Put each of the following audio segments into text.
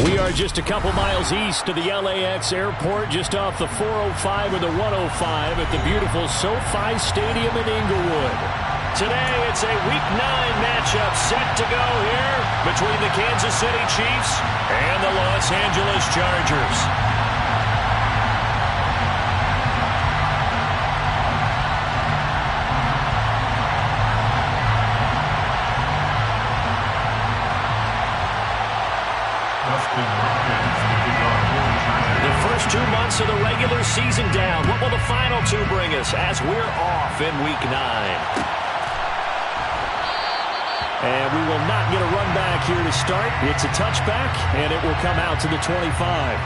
We are just a couple miles east of the LAX airport, just off the 405 or the 105 at the beautiful SoFi Stadium in Inglewood. Today, it's a Week 9 matchup set to go here between the Kansas City Chiefs and the Los Angeles Chargers. The first 2 months of the regular season down. What will the final 2 bring us as we're off in Week 9? And we will not get a run back here to start. It's a touchback, and it will come out to the 25.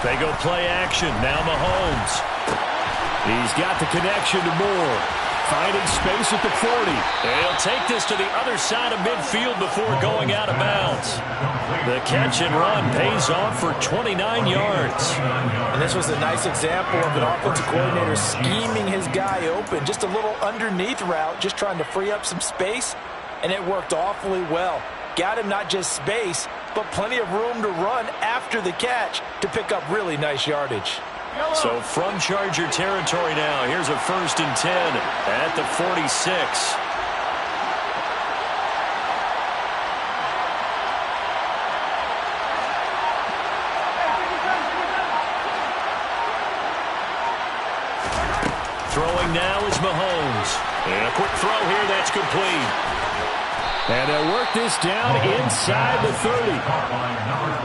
They go play action. Now Mahomes. He's got the connection to Moore. Finding space at the 40. He'll take this to the other side of midfield before going out of bounds. The catch and run pays off for 29 yards. And this was a nice example of an offensive coordinator scheming his guy open. Just a little underneath route, just trying to free up some space, and it worked awfully well. Got him not just space, but plenty of room to run after the catch to pick up really nice yardage. So from Charger territory now, here's a 1st and 10 at the 46. Throwing now is Mahomes. And a quick throw here that's complete. And they'll work this down inside the 30.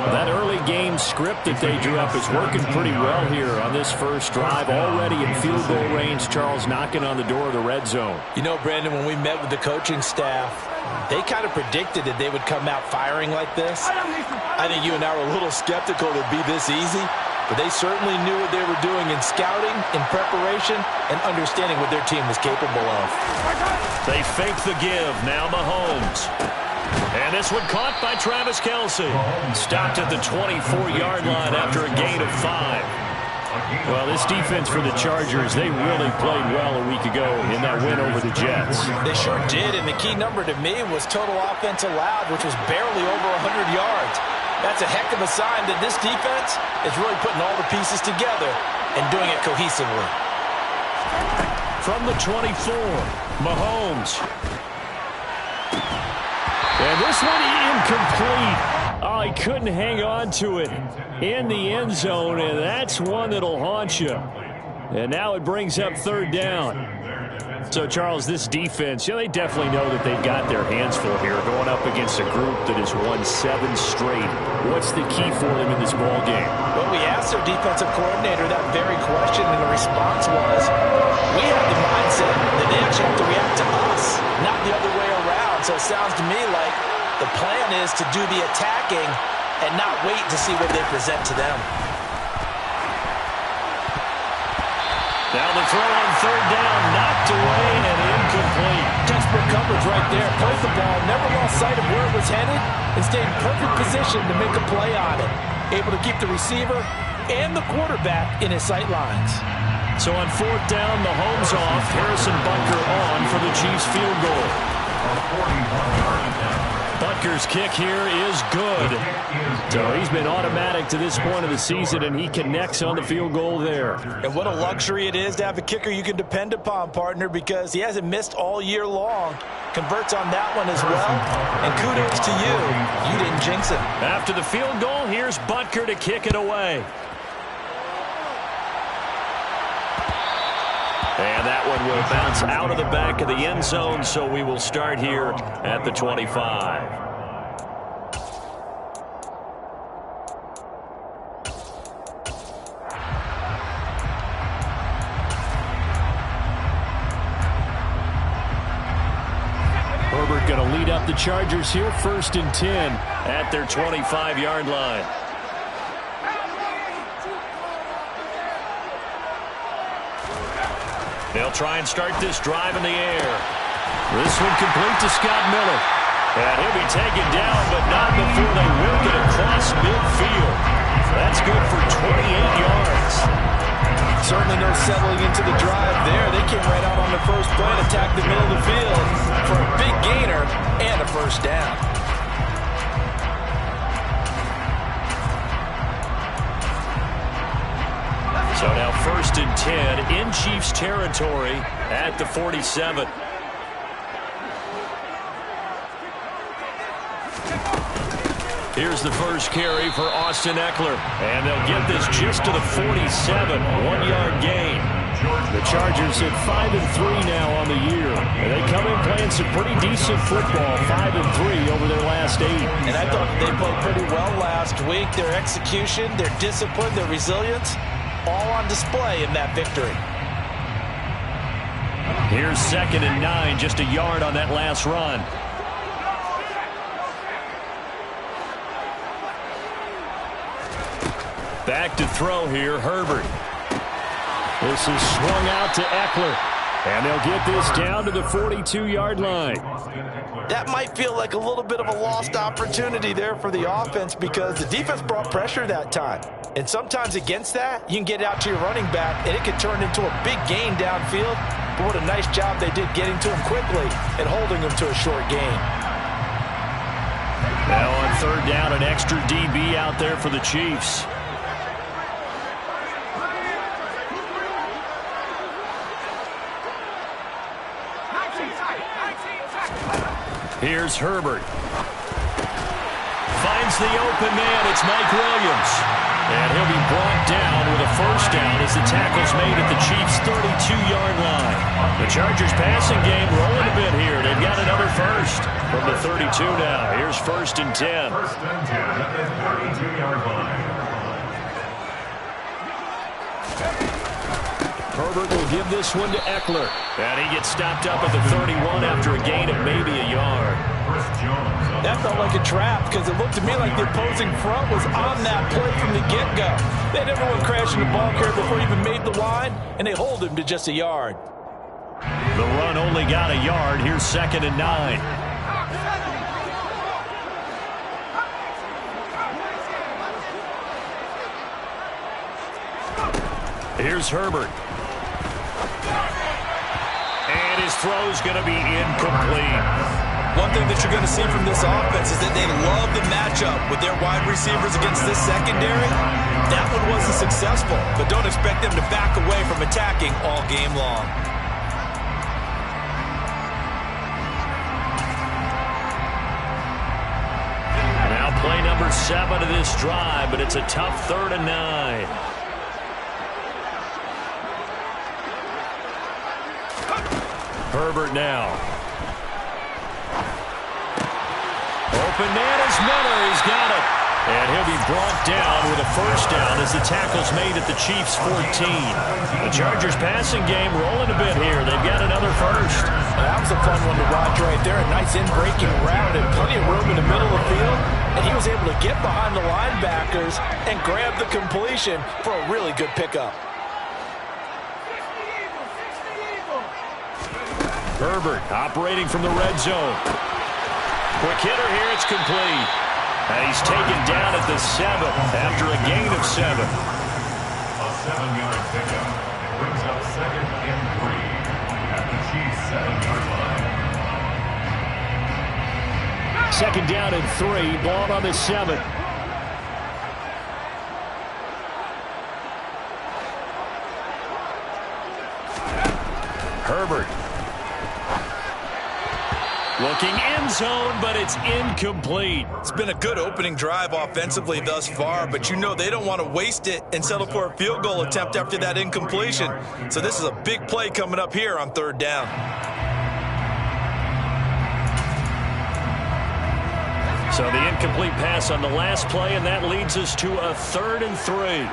That early game script that they drew up is working pretty well here on this first drive. Already in field goal range, Charles knocking on the door of the red zone. You know, Brandon, when we met with the coaching staff, they kind of predicted that they would come out firing like this. I think you and I were a little skeptical it would be this easy, but they certainly knew what they were doing in scouting, in preparation, and understanding what their team was capable of. They fake the give. Now Mahomes. And this one caught by Travis Kelce. Stopped at the 24-yard line after a gain of 5. Well, this defense for the Chargers, they really played well a week ago in that win over the Jets. They sure did, and the key number to me was total offense allowed, which was barely over 100 yards. That's a heck of a sign that this defense is really putting all the pieces together and doing it cohesively. From the 24, Mahomes. And this one incomplete. Oh, he couldn't hang on to it in the end zone, and that's one that'll haunt you. And now it brings up 3rd down. So, Charles, this defense, they definitely know that they've got their hands full here going up against a group that has won 7 straight. What's the key for them in this ball game? Well, we asked their defensive coordinator that very question, and the response was, we have the mindset that they actually have to react to us, not the other way around. So it sounds to me like the plan is to do the attacking and not wait to see what they present to them. Now the throw on 3rd down, knocked away and incomplete. Textbook coverage right there. Played the ball, never lost sight of where it was headed, and stayed in perfect position to make a play on it. Able to keep the receiver and the quarterback in his sight lines. So on 4th down, Mahomes off, Harrison Butker on for the Chiefs field goal. Butker's kick here is good. So he's been automatic to this point of the season, and he connects on the field goal there. And what a luxury it is to have a kicker you can depend upon, partner, because he hasn't missed all year long. Converts on that one as well. And kudos to you. You didn't jinx it. After the field goal, here's Butker to kick it away. And that one will bounce out of the back of the end zone, so we will start here at the 25. Herbert going to lead up the Chargers here, 1st and 10 at their 25-yard line. They'll try and start this drive in the air. This one complete to Scott Miller. And he'll be taken down, but not before they work it across midfield. That's good for 28 yards. Certainly no settling into the drive there. They came right out on the first play and attacked the middle of the field for a big gainer and a first down. So now 1st and 10 in Chiefs territory at the 47. Here's the first carry for Austin Eckler. And they'll get this just to the 47, 1-yard gain. The Chargers at 5-3 now on the year. And they come in playing some pretty decent football, 5-3 over their last 8. And I thought they played pretty well last week. Their execution, their discipline, their resilience, all on display in that victory. Here's 2nd and 9, just a yard on that last run. Back to throw here, Herbert. This is swung out to Eckler. And they'll get this down to the 42-yard line. That might feel like a little bit of a lost opportunity there for the offense because the defense brought pressure that time. And sometimes against that, you can get out to your running back, and it can turn into a big gain downfield. But what a nice job they did getting to him quickly and holding him to a short gain. Now on 3rd down, an extra DB out there for the Chiefs. Here's Herbert. Finds the open man. It's Mike Williams. And he'll be brought down with a first down as the tackle's made at the Chiefs' 32-yard line. The Chargers passing game rolling a bit here. They've got another first from the 32 now. Here's 1st and 10. 1st and 10 at the 32-yard line. Herbert will give this one to Eckler. And he gets stopped up at the 31 after a gain of maybe a yard. That felt like a trap because it looked to me like the opposing front was on that play from the get-go. They had everyone crashing the ball carrier before he even made the line, and they hold him to just a yard. The run only got a yard. Here's 2nd and 9. Here's Herbert. And his throw's going to be incomplete. One thing that you're going to see from this offense is that they love the matchup with their wide receivers against this secondary. That one wasn't successful, but don't expect them to back away from attacking all game long. Now play number 7 of this drive, but it's a tough 3rd and 9. Herbert now. Open man is Miller. He's got it. And he'll be brought down with a first down as the tackle's made at the Chiefs' 14. The Chargers passing game rolling a bit here. They've got another first. That was a fun one to watch right there. A nice in-breaking route and plenty of room in the middle of the field. And he was able to get behind the linebackers and grab the completion for a really good pickup. Herbert operating from the red zone. Quick hitter here, it's complete. And he's taken down at the 7 after a gain of 7. A 7-yard pickup. It brings up 2nd and 3 at the Chiefs' 7-yard line. 2nd down and 3, ball on the 7. Herbert. Looking end zone, but it's incomplete. It's been a good opening drive offensively thus far, but you know they don't want to waste it and settle for a field goal attempt after that incompletion. So this is a big play coming up here on 3rd down. So the incomplete pass on the last play, and that leads us to a 3rd and 3.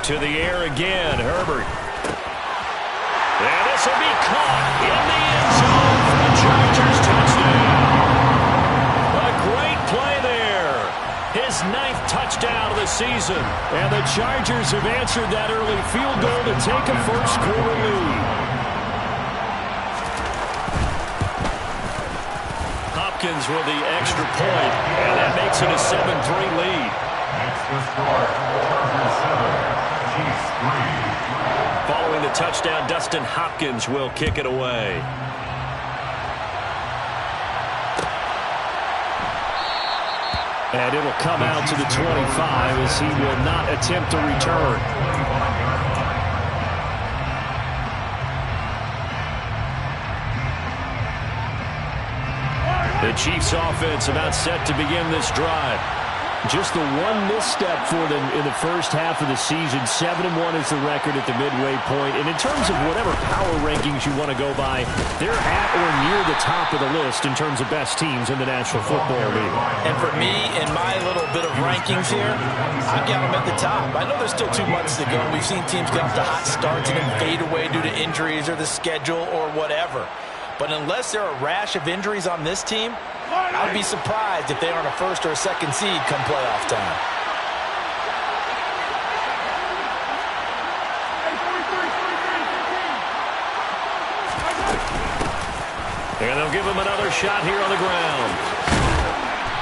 To the air again, Herbert. And this will be caught in the end zone for the Chargers touchdown. A great play there. His first down of the season. And the Chargers have answered that early field goal to take a first-quarter lead. Hopkins with the extra point, and that makes it a 7-3 lead. Next to score, Chargers 7, Chiefs 3. Following the touchdown, Dustin Hopkins will kick it away. And it'll come out to the 25 as he will not attempt to return. The Chiefs offense about set to begin this drive. Just the one misstep for them in the first half of the season. 7-1 is the record at the midway point. And in terms of whatever power rankings you want to go by, they're at or near the top of the list in terms of best teams in the National Football League. And for me, in my little bit of rankings here, I've got them at the top. I know there's still 2 months to go. We've seen teams get off to hot starts and then fade away due to injuries or the schedule or whatever. But unless there are a rash of injuries on this team, I'd be surprised if they aren't a first or a second seed come playoff time. And they'll give him another shot here on the ground.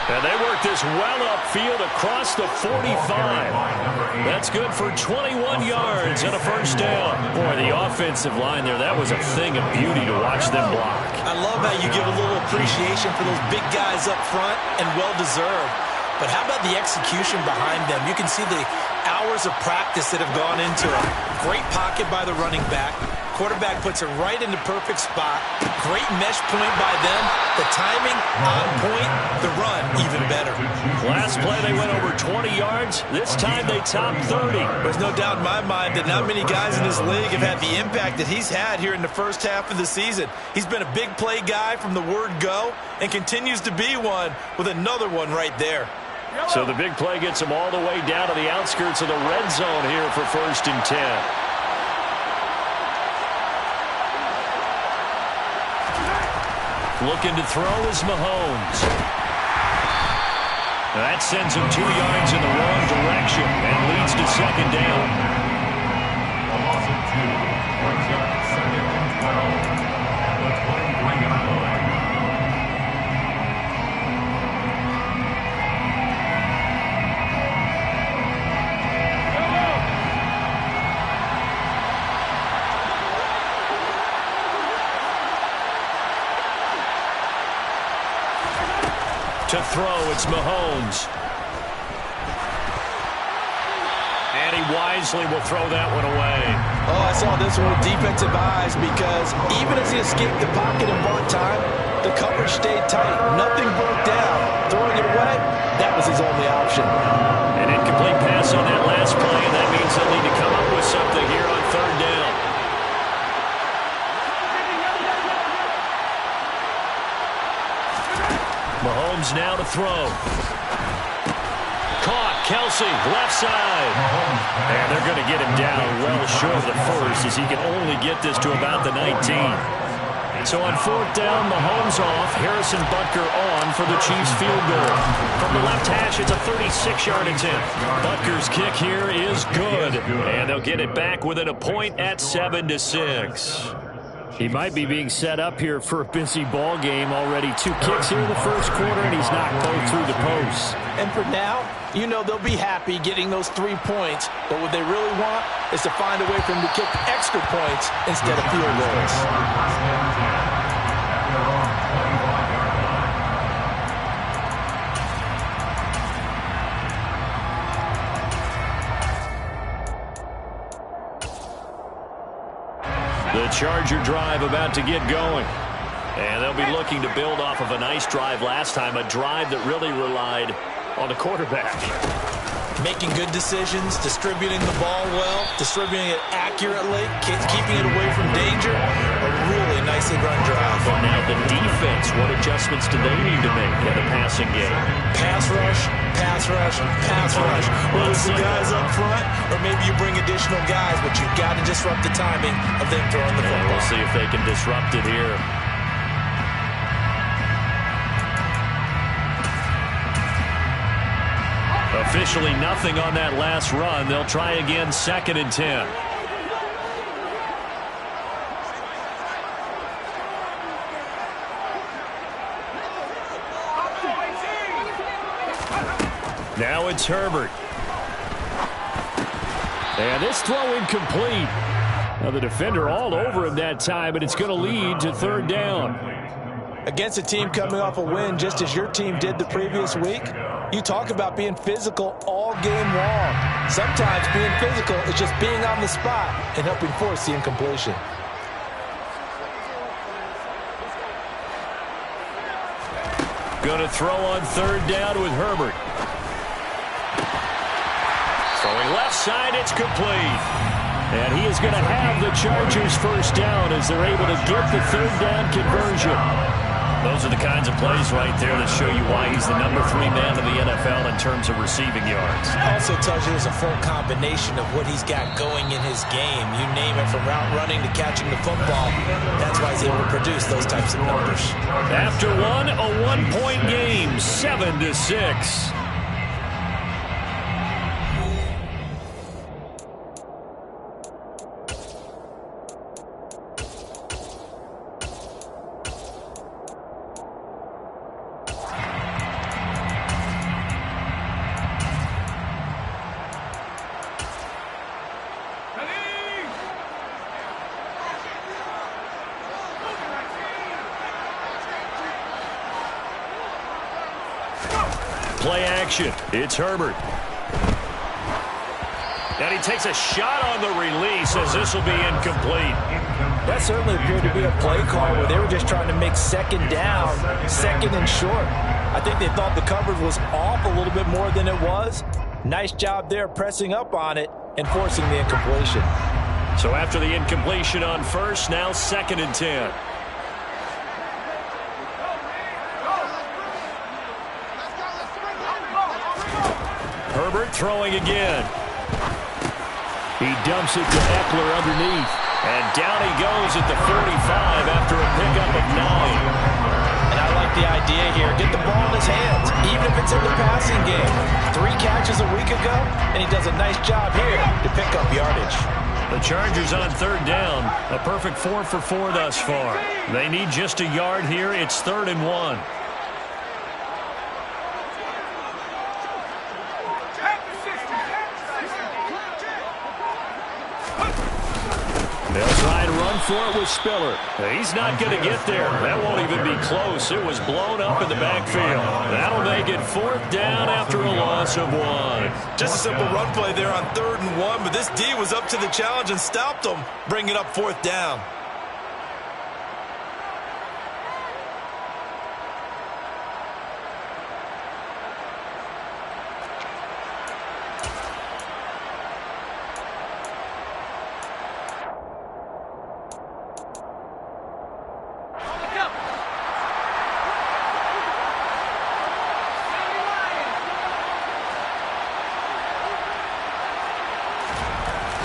And they work this well upfield across the 45. That's good for 21 yards and a first down. Boy, the offensive line there, that was a thing of beauty to watch them block. I love how you give a little appreciation for those big guys up front, and well-deserved. But how about the execution behind them? You can see the hours of practice that have gone into it. Great pocket by the running back. Quarterback puts it right in the perfect spot. Great mesh point by them. The timing on point. The run even better. Last play they went over 20 yards. This time they topped 30. There's no doubt in my mind that not many guys in this league have had the impact that he's had here in the first half of the season. He's been a big play guy from the word go and continues to be one with another one right there. So the big play gets him all the way down to the outskirts of the red zone here for 1st and 10. Looking to throw is Mahomes. That sends him 2 yards in the wrong direction and leads to second down. A loss of 2 brings up 2nd and 12 at the 23-yard line. To throw, it's Mahomes. And he wisely will throw that one away. Oh, I saw this one with defensive eyes because even as he escaped the pocket and bought time, the coverage stayed tight. Nothing broke down. Throwing it away, that was his only option. An incomplete pass on that last play, and that means they'll need to come up with something here on 3rd down. Mahomes now to throw. Caught. Kelsey, left side. And they're going to get him down well short of the first as he can only get this to about the 19. So on 4th down, Mahomes off. Harrison Butker on for the Chiefs field goal. From the left hash, it's a 36-yard attempt. Butker's kick here is good. And they'll get it back within a point at 7-6. He might be being set up here for a busy ball game already. 2 kicks here in the first quarter, and he's knocked both through the posts. And for now, you know they'll be happy getting those 3 points, but what they really want is to find a way for him to kick extra points instead of field goals. The Charger drive about to get going. And they'll be looking to build off of a nice drive last time, a drive that really relied on the quarterback. Making good decisions, distributing the ball well, distributing it accurately, keeping it away from danger. A really nicely run drive. But now the defense, what adjustments do they need to make in the passing game? Pass rush, pass rush, pass rush. Whether it's the guys up front or maybe you bring additional guys, but you've got to disrupt the timing of them throwing the football. We'll see if they can disrupt it here. A Officially nothing on that last run. They'll try again, 2nd and 10. Now it's Herbert. And this throw incomplete. Now the defender all over him that time, but it's going to lead to 3rd down. Against a team coming off a win just as your team did the previous week, you talk about being physical all game long. Sometimes being physical is just being on the spot and helping force the incompletion. Going to throw on 3rd down with Herbert. Throwing left side, it's complete. And he is going to have the Chargers 1st down as they're able to get the 3rd down conversion. Those are the kinds of plays right there that show you why he's the #3 man in the NFL in terms of receiving yards. Also tells you there's a full combination of what he's got going in his game. You name it, from route running to catching the football. That's why he's able to produce those types of numbers. After one, a 1-point game, 7-6. Play action. It's Herbert. And he takes a shot on the release as this will be incomplete. That certainly appeared to be a play call where they were just trying to make 2nd down, 2nd and short. I think they thought the coverage was off a little bit more than it was. Nice job there pressing up on it and forcing the incompletion. So after the incompletion on 1st, now 2nd and 10. Herbert throwing again. He dumps it to Eckler underneath. And down he goes at the 45 after a pickup of 9. And I like the idea here. Get the ball in his hands, even if it's in the passing game. 3 catches a week ago, and he does a nice job here to pick up yardage. The Chargers on 3rd down. A perfect 4 for 4 thus far. They need just a yard here. It's 3rd and 1. They'll try and run for it with Spiller. He's not going to get there. That won't even be close. It was blown up in the backfield. That'll make it 4th down after a loss of 1. Just a simple run play there on 3rd and 1, but this D was up to the challenge and stopped them, bringing up 4th down.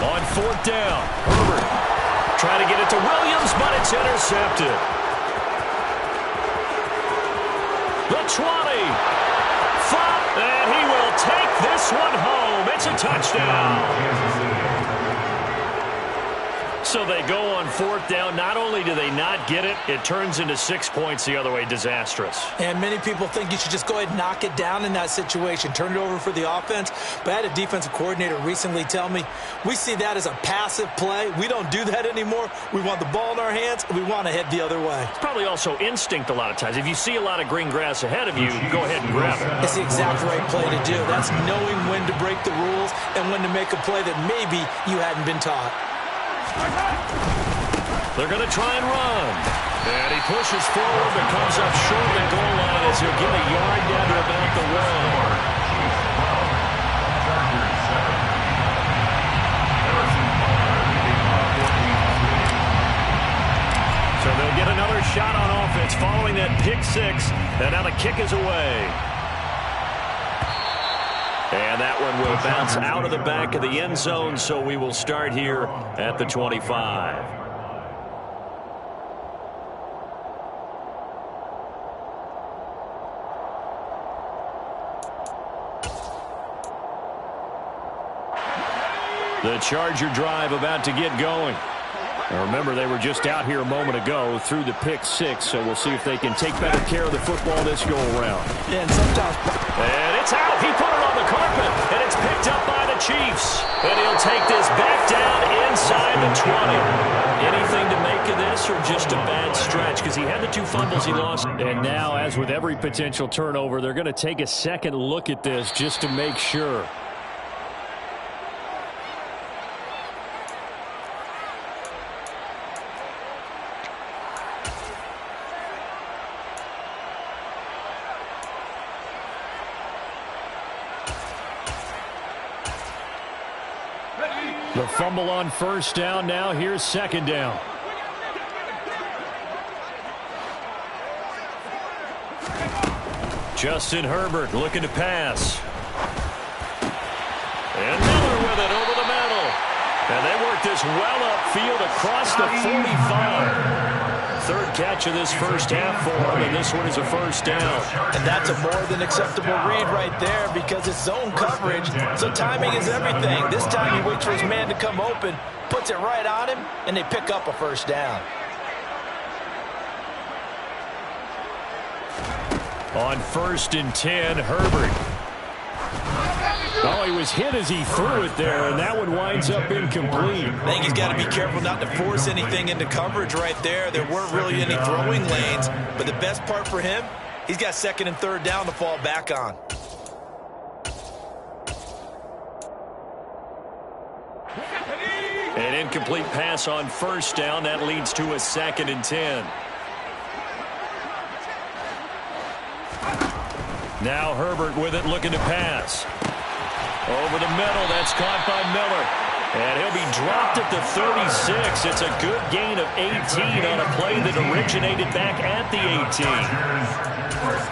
On 4th down, Herbert trying to get it to Williams, but it's intercepted. The 20. And he will take this one home. It's a touchdown. So they go on 4th down. Not only do they not get it, it turns into 6 points the other way. Disastrous. And many people think you should just go ahead and knock it down in that situation. Turn it over for the offense. But I had a defensive coordinator recently tell me, we see that as a passive play. We don't do that anymore. We want the ball in our hands, and we want to head the other way. It's probably also instinct a lot of times. If you see a lot of green grass ahead of you, go ahead and grab it. It's the exact right play to do. That's knowing when to break the rules and when to make a play that maybe you hadn't been taught. They're going to try and run. And he pushes forward but comes up short of the goal line as he'll get a yard down to about the 1. So they'll get another shot on offense following that pick 6. And now the kick is away. And that one will bounce out of the back of the end zone, so we will start here at the 25. The Charger drive about to get going. Now remember, they were just out here a moment ago through the pick six, so we'll see if they can take better care of the football this go-around. Yeah, and sometimes... And it's out. He put it on the carpet, and it's picked up by the Chiefs. And he'll take this back down inside the 20. Anything to make of this or just a bad stretch? Because he had the 2 fumbles he lost. And now, as with every potential turnover, they're going to take a second look at this just to make sure. The fumble on first down. Now here's second down. Justin Herbert looking to pass. And Miller with it over the middle. And they work this well upfield across the 45. Third catch of this first half for him, and this one is a first down. And that's a more than acceptable read right there because it's zone coverage, so timing is everything. This time he waits for his man to come open, puts it right on him, and they pick up a first down. On 1st and 10, Herbert. Oh, he was hit as he threw it there, and that one winds up incomplete. I think he's got to be careful not to force anything into coverage right there. There weren't really any throwing lanes, but the best part for him, he's got 2nd and 3rd down to fall back on. An incomplete pass on first down. That leads to a 2nd and 10. Now Herbert with it, looking to pass. Over the middle, that's caught by Miller. And he'll be dropped at the 36. It's a good gain of 18 on a play that originated back at the 18.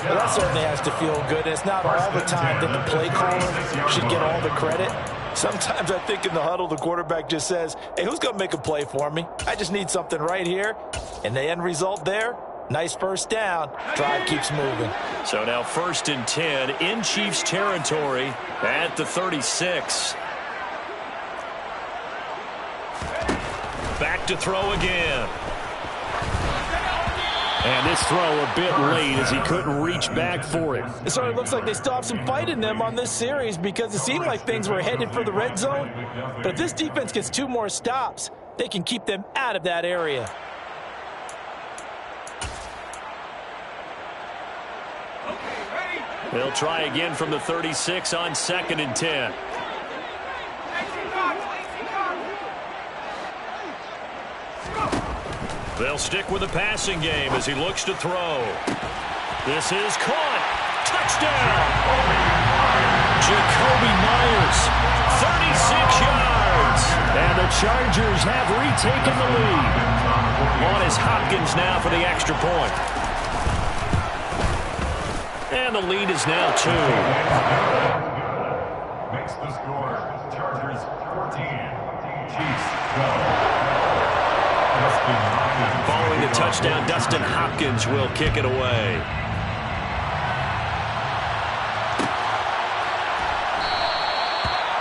Well, that certainly has to feel good. It's not all the time that the play caller should get all the credit. Sometimes I think in the huddle, the quarterback just says, hey, who's going to make a play for me? I just need something right here. And the end result there, nice first down. Drive keeps moving. So now 1st and 10 in Chiefs territory at the 36. Back to throw again. And this throw a bit late as he couldn't reach back for it. It sort of looks like they stopped some fight in them on this series because it seemed like things were headed for the red zone. But if this defense gets 2 more stops, they can keep them out of that area. They'll try again from the 36 on 2nd and 10. They'll stick with the passing game as he looks to throw. This is caught. Touchdown! Jacoby Myers, 36 yards. And the Chargers have retaken the lead. On is Hopkins now for the extra point. And the lead is now 2. Makes the score. Chargers 14. Chiefs 12. Following the touchdown, Dustin Hopkins will kick it away.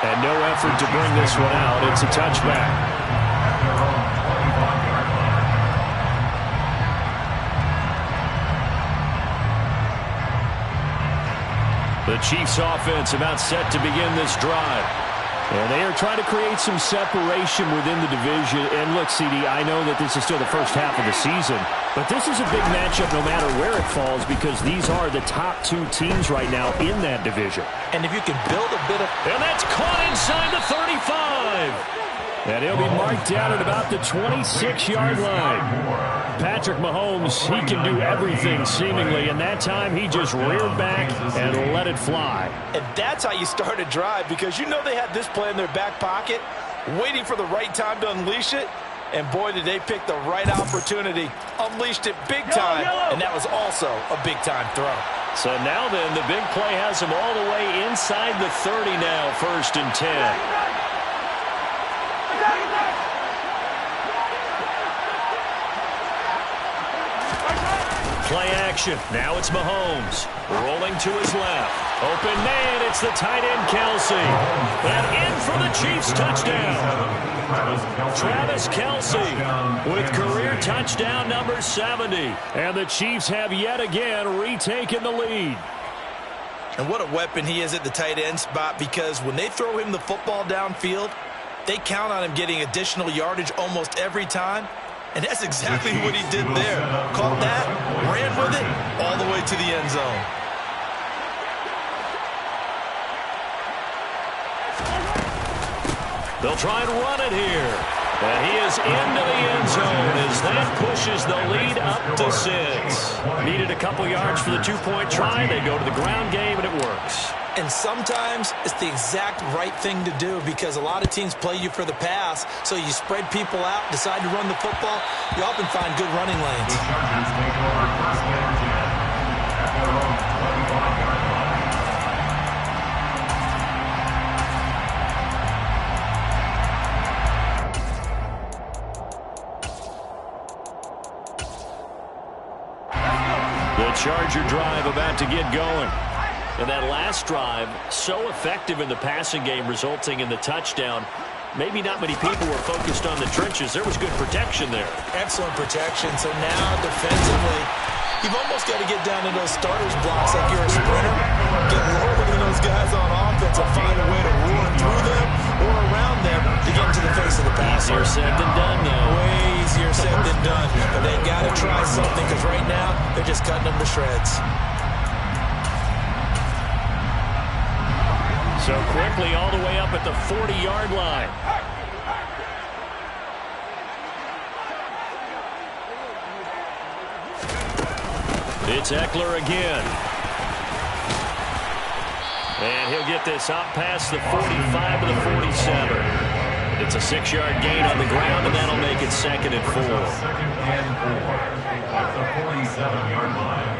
And no effort to bring this one out. It's a touchback. The Chiefs offense about set to begin this drive. And they are trying to create some separation within the division. And look, CD, I know that this is still the first half of the season, but this is a big matchup no matter where it falls because these are the top 2 teams right now in that division. And if you can build a bit of... And that's caught inside the 35. And he'll be marked down at about the 26-yard line. Patrick Mahomes, he can do everything seemingly, and that time he just reared back and let it fly. And that's how you start a drive because you know they had this play in their back pocket, waiting for the right time to unleash it. And boy, did they pick the right opportunity. Unleashed it big time, and that was also a big-time throw. So now then, the big play has him all the way inside the 30 now, 1st and 10. Play action. Now it's Mahomes. Rolling to his left. Open man, it's the tight end, Kelsey. And in for the Chiefs touchdown. Travis Kelsey with career touchdown number 70. And the Chiefs have yet again retaken the lead. And what a weapon he is at the tight end spot, because when they throw him the football downfield, they count on him getting additional yardage almost every time. And that's exactly what he did there. Caught that, ran with it, all the way to the end zone. They'll try and run it here. And he is into the end zone as that pushes the lead up to 6. Needed a couple yards for the 2-point try. They go to the ground game, and it works. And sometimes it's the exact right thing to do, because a lot of teams play you for the pass, so you spread people out, decide to run the football. You often find good running lanes. The Chargers take over first and 10 at their own 25-yard line. The Charger drive about to get going. And that last drive, so effective in the passing game, resulting in the touchdown. Maybe not many people were focused on the trenches. There was good protection there. Excellent protection. So now defensively, you've almost got to get down to those starters blocks like you're a sprinter. Get lower than those guys on offense and find a way to run through them or around them to get into the face of the passer. Easier said than done, though. Way easier said than done. But they got to try something, because right now they're just cutting them to shreds. So quickly all the way up at the 40-yard line. It's Eckler again. And he'll get this out past the 45 to the 47. It's a 6-yard gain on the ground, and that'll make it 2nd and 4. 2nd and 4 at the 47-yard line.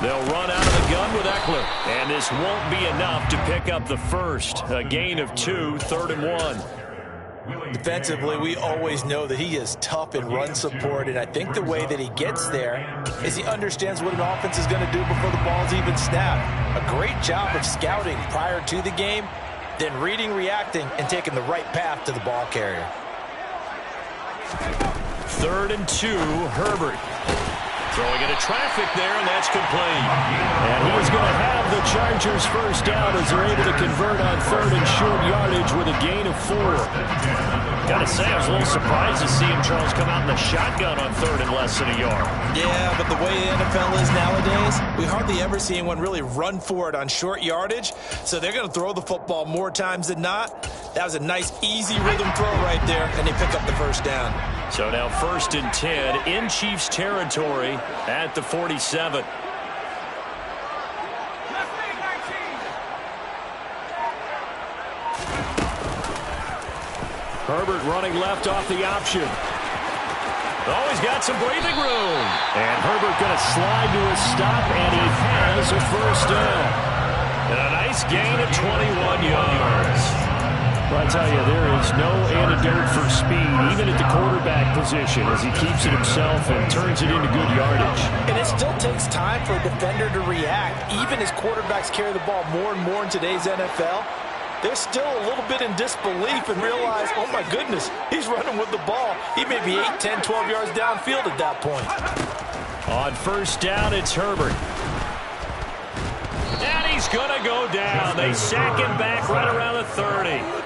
They'll run out of the gun with Eckler. And this won't be enough to pick up the first. A gain of 2, 3rd and 1. Defensively, we always know that he is tough in run support, and I think the way that he gets there is he understands what an offense is going to do before the ball's even snapped. A great job of scouting prior to the game, then reading, reacting, and taking the right path to the ball carrier. 3rd and 2, Herbert. Throwing into traffic there, and that's complete. And he's going to have the Chargers first down as they're able to convert on 3rd and short yardage with a gain of 4. Got to say, I was a little surprised to see him, Charles, come out in the shotgun on 3rd and less than a yard. Yeah, but the way the NFL is nowadays, we hardly ever see anyone really run for it on short yardage, so they're going to throw the football more times than not. That was a nice, easy rhythm throw right there, and they pick up the first down. So now 1st and 10 in Chiefs territory at the 47. Herbert running left off the option. Oh, he's got some breathing room. And Herbert going to slide to a stop, and he has a first down. And a nice gain of 21 yards. Well, I tell you, there is no antidote for speed, even at the quarterback position, as he keeps it himself and turns it into good yardage. And it still takes time for a defender to react. Even as quarterbacks carry the ball more and more in today's NFL, they're still a little bit in disbelief and realize, oh my goodness, he's running with the ball. He may be 8, 10, 12 yards downfield at that point. On first down, it's Herbert. And he's going to go down. They sack him back right around the 30.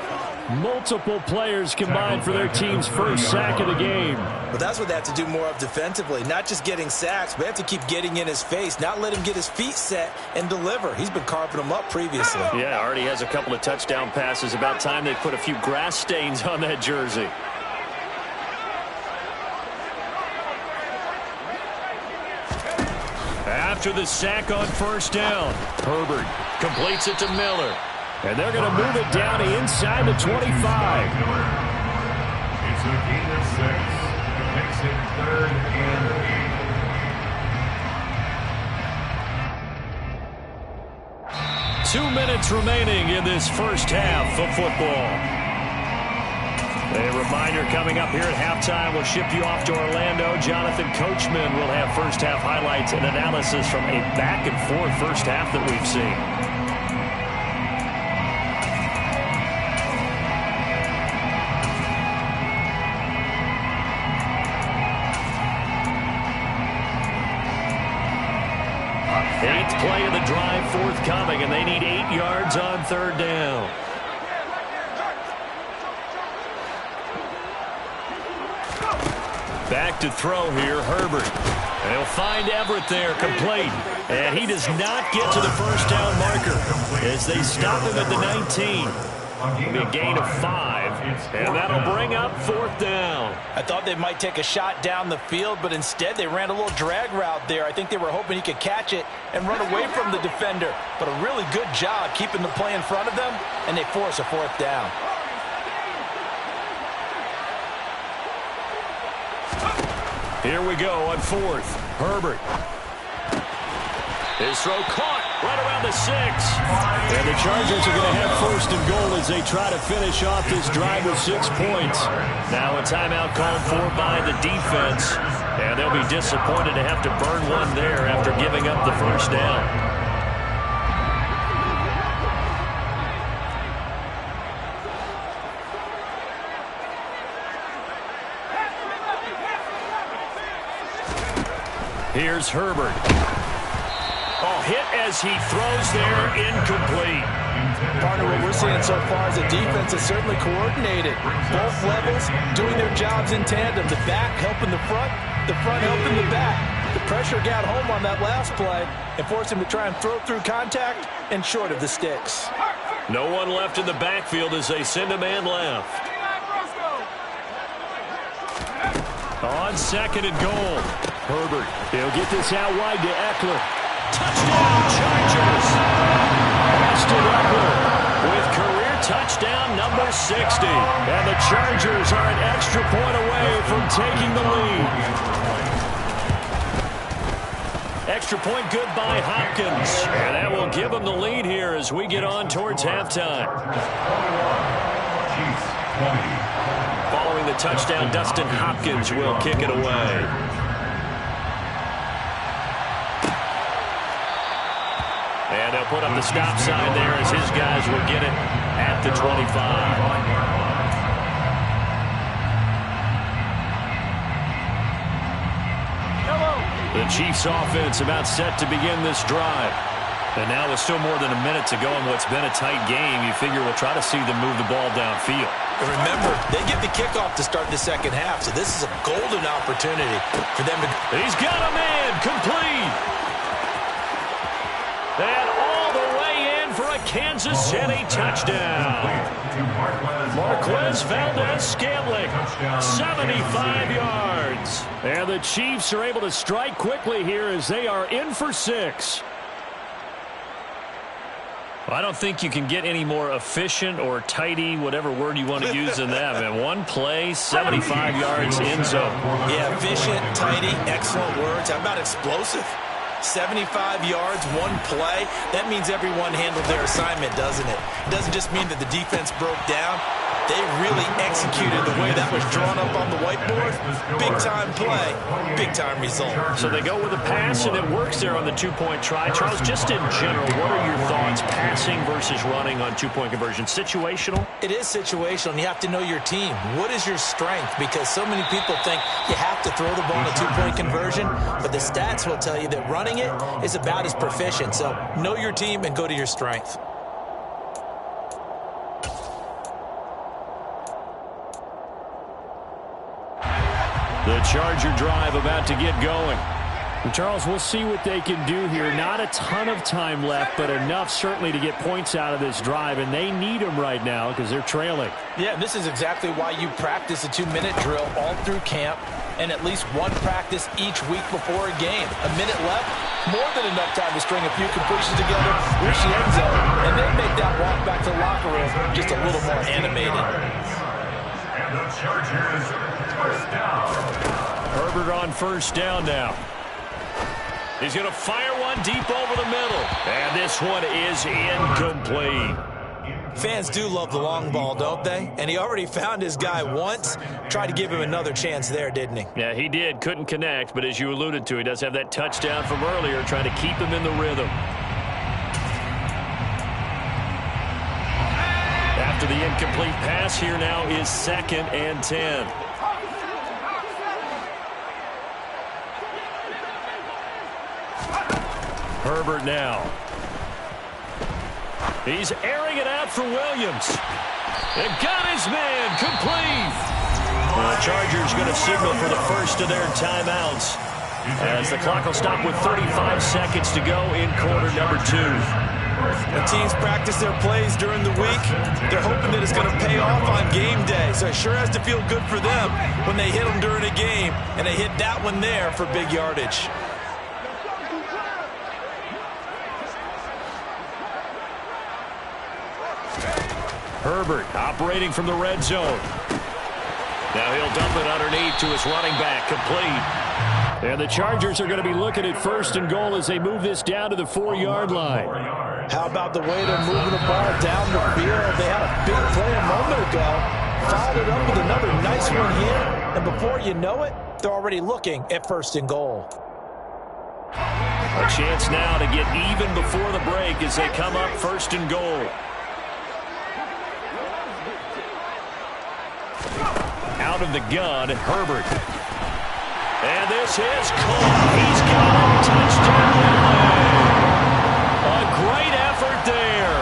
Multiple players combined for their team's first sack of the game. But that's what they have to do more of defensively. Not just getting sacks, but they have to keep getting in his face, not let him get his feet set and deliver. He's been carving them up previously. Yeah, already has a couple of touchdown passes. About time they put a few grass stains on that jersey. After the sack on first down, Herbert completes it to Miller. And they're going to move it down inside the 25. It's a gain of 6. Makes it 3rd and 8. 2 minutes minutes remaining in this first half of football. A reminder coming up here at halftime. We'll ship you off to Orlando. Jonathan Coachman will have first half highlights and analysis from a back-and-forth first half that we've seen. Eighth play of the drive forthcoming, and they need 8 yards on third down. Back to throw here, Herbert. They'll find Everett there, complete. And he does not get to the first down marker as they stop him at the 19. It'll be a gain of 5, and that'll bring up fourth down. I thought they might take a shot down the field, but instead they ran a little drag route there. I think they were hoping he could catch it and run away from the defender. But a really good job keeping the play in front of them, and they force a fourth down. Here we go on fourth. Herbert. His throw caught right around the 6. And the Chargers are going to have first and goal as they try to finish off this drive with 6 points. Now a timeout called for by the defense. And they'll be disappointed to have to burn one there after giving up the first down. Here's Herbert. Oh, hit as he throws there, incomplete. Partner, what we're seeing so far is the defense is certainly coordinated. Both levels doing their jobs in tandem. The back helping the front helping the back. The pressure got home on that last play and forced him to try and throw through contact and short of the sticks. No one left in the backfield as they send a man left. On second and goal. Herbert, he'll get this out wide to Eckler. Touchdown, Chargers! Austin Eckler with career touchdown number 60. And the Chargers are an extra point away from taking the lead. Extra point good by Hopkins. And that will give them the lead here as we get on towards halftime. Following the touchdown, Dustin Hopkins will kick it away. And they'll put up the stop sign there as his guys will get it at the 25. The Chiefs offense about set to begin this drive. And now with still more than a minute to go in what's been a tight game, you figure we'll try to see them move the ball downfield. And remember, they get the kickoff to start the second half, so this is a golden opportunity for them to... He's got a man, complete. And all the way in for a Kansas City touchdown. Marquez Valdez-Scantling, 75 yards. And the Chiefs are able to strike quickly here as they are in for 6. I don't think you can get any more efficient or tidy, whatever word you want to use than that. Man, one play, 75 yards in zone. Yeah, efficient, tidy, excellent words. How about explosive? 75 yards, one play. That means everyone handled their assignment, doesn't it? It doesn't just mean that the defense broke down. They really executed the way that was drawn up on the whiteboard. Big-time play, big-time result. So they go with a pass, and it works there on the two-point try. Charles, just in general, what are your thoughts passing versus running on two-point conversion? Situational? It is situational, and you have to know your team. What is your strength? Because so many people think you have to throw the ball in a two-point conversion, but the stats will tell you that running it is about as proficient. So know your team and go to your strength. The Charger drive about to get going. And Charles, we'll see what they can do here. Not a ton of time left, but enough certainly to get points out of this drive, and they need them right now because they're trailing. Yeah, this is exactly why you practice a 2-minute drill all through camp and at least one practice each week before a game. A minute left, more than enough time to string a few completions together, reach the end zone, and then make that walk back to the locker room just a little more animated. And the Chargers first down. Herbert on first down now. He's going to fire one deep over the middle. And this one is incomplete. Fans do love the long ball, don't they? And he already found his guy once. Tried to give him another chance there, didn't he? Yeah, he did. Couldn't connect, but as you alluded to, he does have that touchdown from earlier, trying to keep him in the rhythm. After the incomplete pass, here now is 2nd and 10. Herbert now. He's airing it out for Williams. And got his man complete. The Chargers going to signal for the first of their timeouts, as the clock will stop with 35 seconds to go in quarter number 2. When teams practice their plays during the week, they're hoping that it's going to pay off on game day. So it sure has to feel good for them when they hit them during a game, and they hit that one there for big yardage. Herbert operating from the red zone. Now he'll dump it underneath to his running back, complete. And the Chargers are going to be looking at 1st and goal as they move this down to the 4-yard line. How about the way they're moving the ball down the field? They had a big play a moment ago. Followed it up with another nice one here. And before you know it, they're already looking at 1st and goal. A chance now to get even before the break as they come up 1st and goal. Out of the gun, Herbert. And this is caught. He's got a touchdown. A great effort there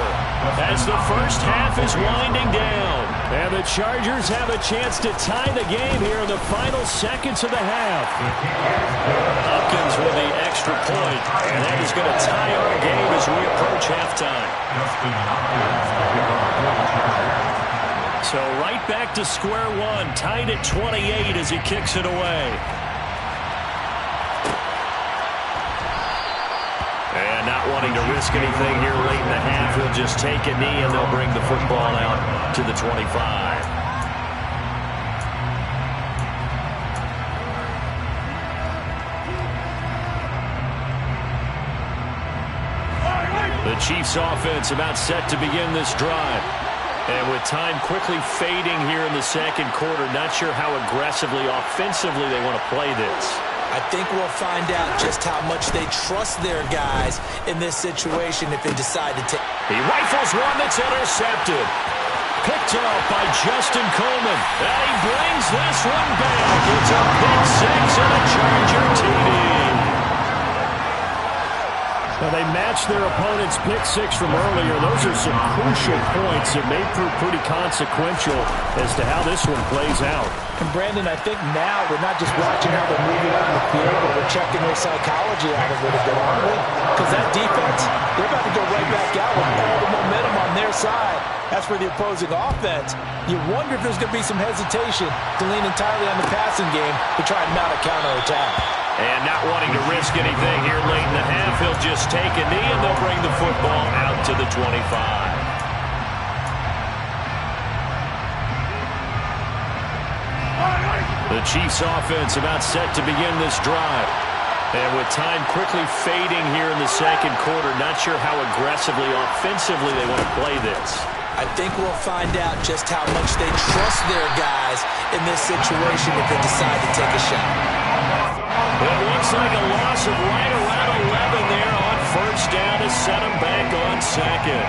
as the first half is winding down. And the Chargers have a chance to tie the game here in the final seconds of the half. Hopkins with the extra point, and that is going to tie our game as we approach halftime. So right back to square one, tied at 28 as he kicks it away. And not wanting to risk anything here late in the half, he'll just take a knee and they'll bring the football out to the 25. The Chiefs offense about set to begin this drive. And with time quickly fading here in the second quarter, not sure how aggressively, offensively they want to play this. I think we'll find out just how much they trust their guys in this situation if they decide to take. He rifles one that's intercepted. Picked off by Justin Coleman. And he brings this one back. It's a pick six and a Charger TD. Now they matched their opponent's pick six from earlier. Those are some crucial points that may prove pretty consequential as to how this one plays out. And Brandon, I think now we're not just watching how they're moving on the field, but we're checking their psychology out a little bit, aren't we? Because that defense, they're about to go right back out with all the momentum on their side. As for the opposing offense, you wonder if there's going to be some hesitation to lean entirely on the passing game to try and mount a counterattack. And not wanting to risk anything here late in the half, he'll just take a knee and they'll bring the football out to the 25. The Chiefs offense about set to begin this drive. And with time quickly fading here in the second quarter, not sure how aggressively, offensively they want to play this. I think we'll find out just how much they trust their guys in this situation if they decide to take a shot. It looks like a loss of right around 11 there on first down to set them back on second.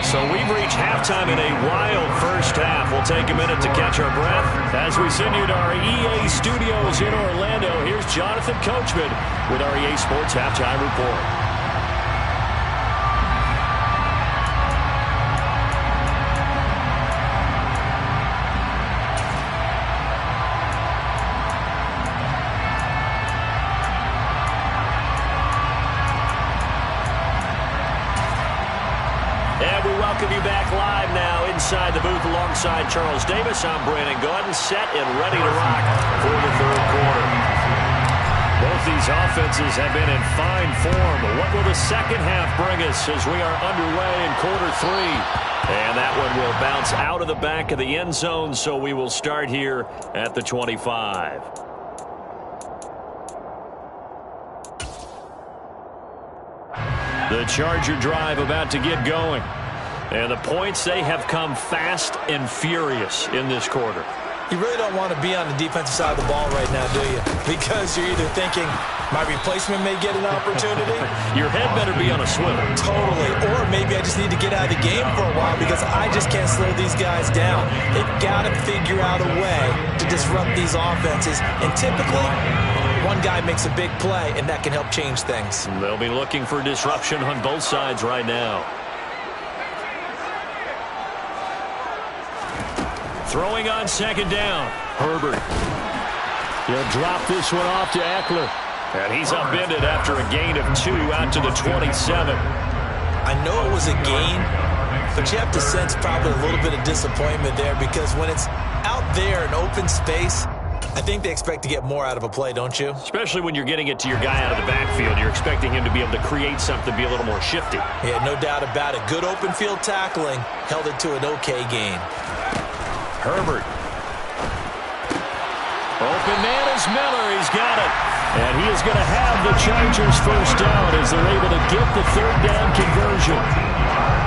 So we've reached halftime in a wild first half. We'll take a minute to catch our breath as we send you to our EA studios in Orlando. Here's Jonathan Coachman with our EA Sports Halftime Report. Welcome you back live now inside the booth alongside Charles Davis. I'm Brandon Gordon, set and ready to rock for the third quarter. Both these offenses have been in fine form. What will the second half bring us as we are underway in quarter three? And that one will bounce out of the back of the end zone, so we will start here at the 25. The Charger drive about to get going. And the points, they have come fast and furious in this quarter. You really don't want to be on the defensive side of the ball right now, do you? Because you're either thinking, my replacement may get an opportunity. Your head better be on a swivel. Totally. Or maybe I just need to get out of the game for a while because I just can't slow these guys down. They've got to figure out a way to disrupt these offenses. And typically, one guy makes a big play, and that can help change things. They'll be looking for disruption on both sides right now. Throwing on second down. Herbert. He'll drop this one off to Eckler. And he's upended after a gain of 2 out to the 27. I know it was a gain, but you have to sense probably a little bit of disappointment there because when it's out there in open space, I think they expect to get more out of a play, don't you? Especially when you're getting it to your guy out of the backfield. You're expecting him to be able to create something, be a little more shifty. Yeah, no doubt about it. Good open field tackling held it to an okay gain. Herbert. Open man is Miller. He's got it. And he is going to have the Chargers first down as they're able to get the third down conversion.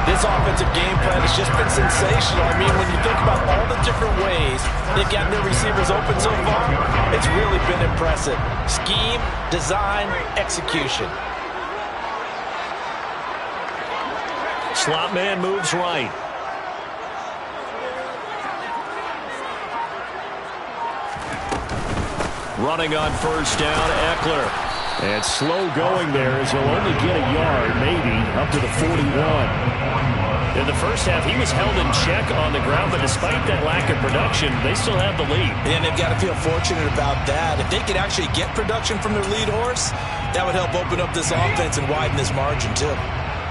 This offensive game plan has just been sensational. I mean, when you think about all the different ways they've gotten their receivers open so far, it's really been impressive. Scheme, design, execution. Slot man moves right. Running on first down, Eckler. And slow going there as he'll only get a yard, maybe, up to the 41. In the first half, he was held in check on the ground, but despite that lack of production, they still have the lead. And they've got to feel fortunate about that. If they could actually get production from their lead horse, that would help open up this offense and widen this margin, too.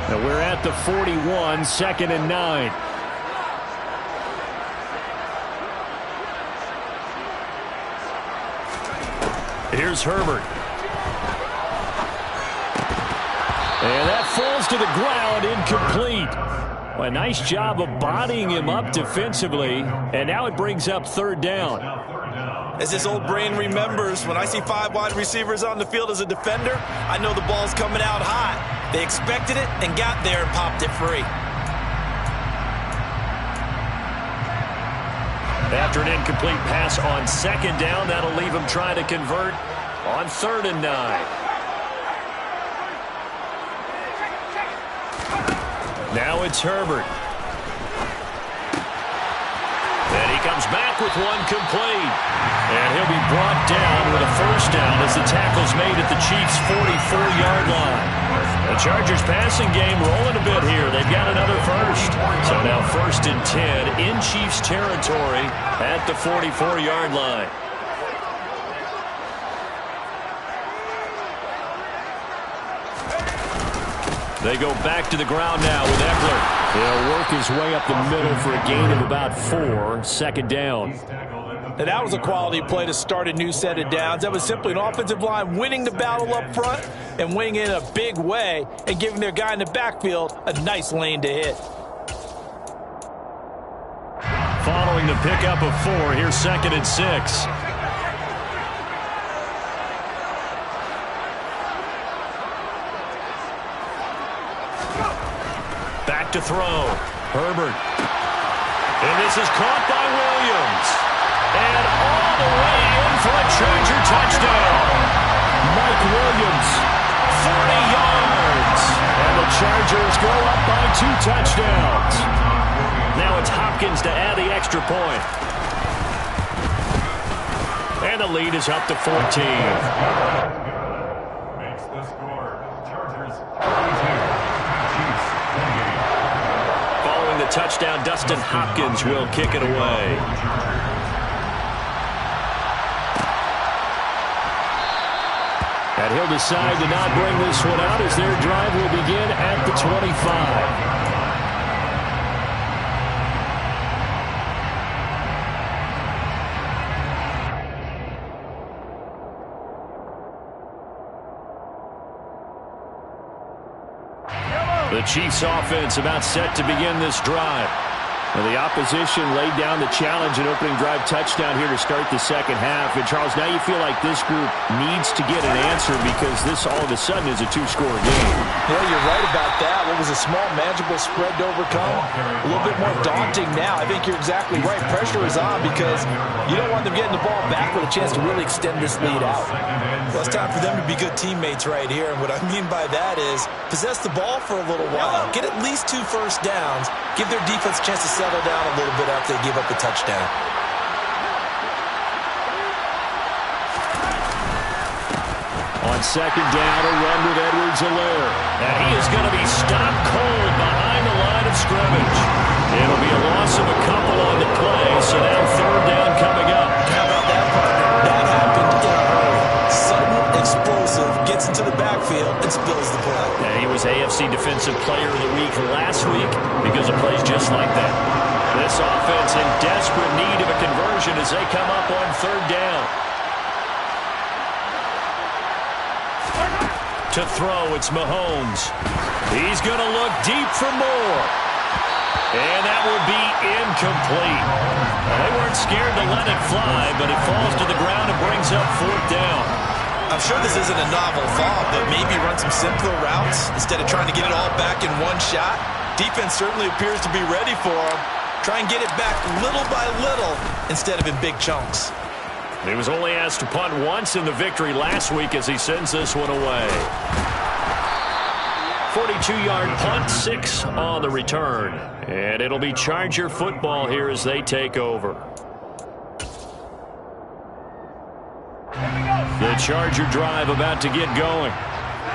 Now we're at the 41, 2nd and 9. Here's Herbert. And that falls to the ground, incomplete. Well, a nice job of bodying him up defensively. And now it brings up third down. As this old brain remembers, when I see 5 wide receivers on the field as a defender, I know the ball's coming out hot. They expected it and got there and popped it free. After an incomplete pass on second down, that'll leave him trying to convert on 3rd and 9. Now it's Herbert. And he comes back with one complete. And he'll be brought down with a first down as the tackle's made at the Chiefs' 44-yard line. The Chargers passing game rolling a bit here. They've got another first. So now 1st and 10 in Chiefs territory at the 44-yard line. They go back to the ground now with Eckler. He'll work his way up the middle for a gain of about 4, 2nd down. And that was a quality play to start a new set of downs. That was simply an offensive line winning the battle up front and winning in a big way and giving their guy in the backfield a nice lane to hit. Following the pickup of 4, here's 2nd and 6. Back to throw. Herbert. And this is caught by Williams. And all the way in for a Charger touchdown. Mike Williams, 40 yards. And the Chargers go up by 2 touchdowns. Now it's Hopkins to add the extra point. And the lead is up to 14. Makes the score. Chargers 22. Chiefs 28. Following the touchdown, Dustin Hopkins will kick it away. And he'll decide to not bring this one out as their drive will begin at the 25. The Chiefs offense about set to begin this drive. And the opposition laid down the challenge and opening drive touchdown here to start the second half. And, Charles, now you feel like this group needs to get an answer because this all of a sudden is a two-score game. Yeah, you're right about that. What was a small, manageable spread to overcome, a little bit more daunting now. I think you're exactly right. Pressure is on because you don't want them getting the ball back with a chance to really extend this lead out. Well, it's time for them to be good teammates right here. And what I mean by that is possess the ball for a little while. Get at least 2 first downs. Give their defense a chance to settle down a little bit after they give up a touchdown. On second down, a run with Edwards-Helaire. And he is going to be stopped cold behind the line of scrimmage. It'll be a loss of a couple on the play, so now third down coming up. How about that, partner? That happened in a hurry. Sudden, explosive, gets into the backfield, and spills the play. And he was AFC Defensive Player of the Week last week because of plays just like that. This offense in desperate need of a conversion as they come up on third down. To throw, it's Mahomes. He's going to look deep for more. And that would be incomplete. They weren't scared to let it fly, but it falls to the ground and brings up fourth down. I'm sure this isn't a novel thought, but maybe run some simpler routes instead of trying to get it all back in one shot. Defense certainly appears to be ready for him. Try and get it back little by little instead of in big chunks. He was only asked to punt once in the victory last week as he sends this one away. 42-yard punt, 6 on the return. And it'll be Charger football here as they take over. The Charger drive about to get going.